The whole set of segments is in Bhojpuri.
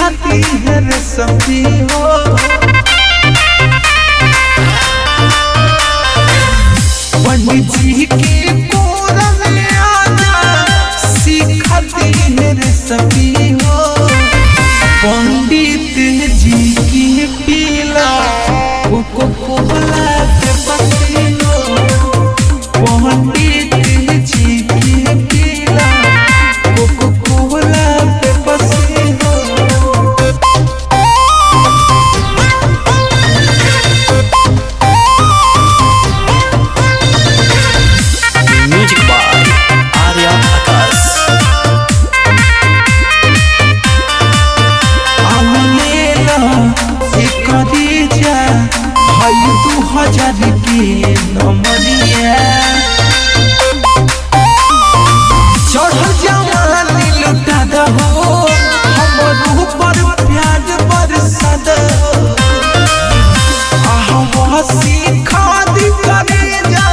सिखाती है रेसिपी हो। पंडित जी के कोरा में आना सिखाती है रेसिपी हो। पंडित जी की पीला कोको कोला के पत्ती हो। पंडित जी की पीला कोको कोला के पत्ती हो। म्यूजिक बाय आर्या आकाश। भाई 2000 के नमरिया चढ़ जवानी लुटा दहो हमर ऊपर प्याज बरसा दहो। आहा सीखा दी करे जा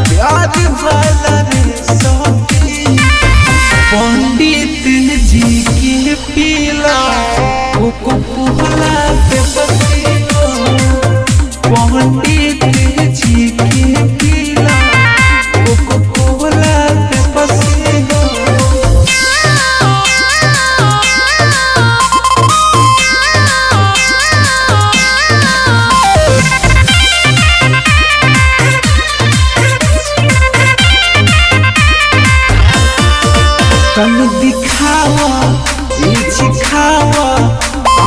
प्याज वाला रे सखी। पंडित जी के पीला कोको कोला के पत्ती हो। पंडित जी के पीला कोको कोला के पत्ती हो। तन दिखावा सिखावा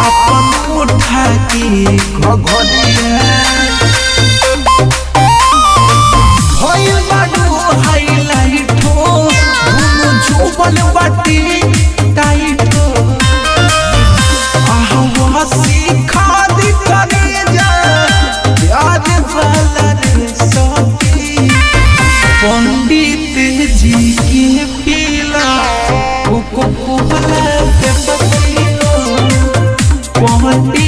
अपन उठा के घघरिया। भइल बाडू हाईलाइट हो दुनु जुबन बाटी टाइट हो। आहा सिखा दी करे जा प्याज वाला रे सखी। पंडित जी के पीला कोको कोला के पत्ती हो। पंडित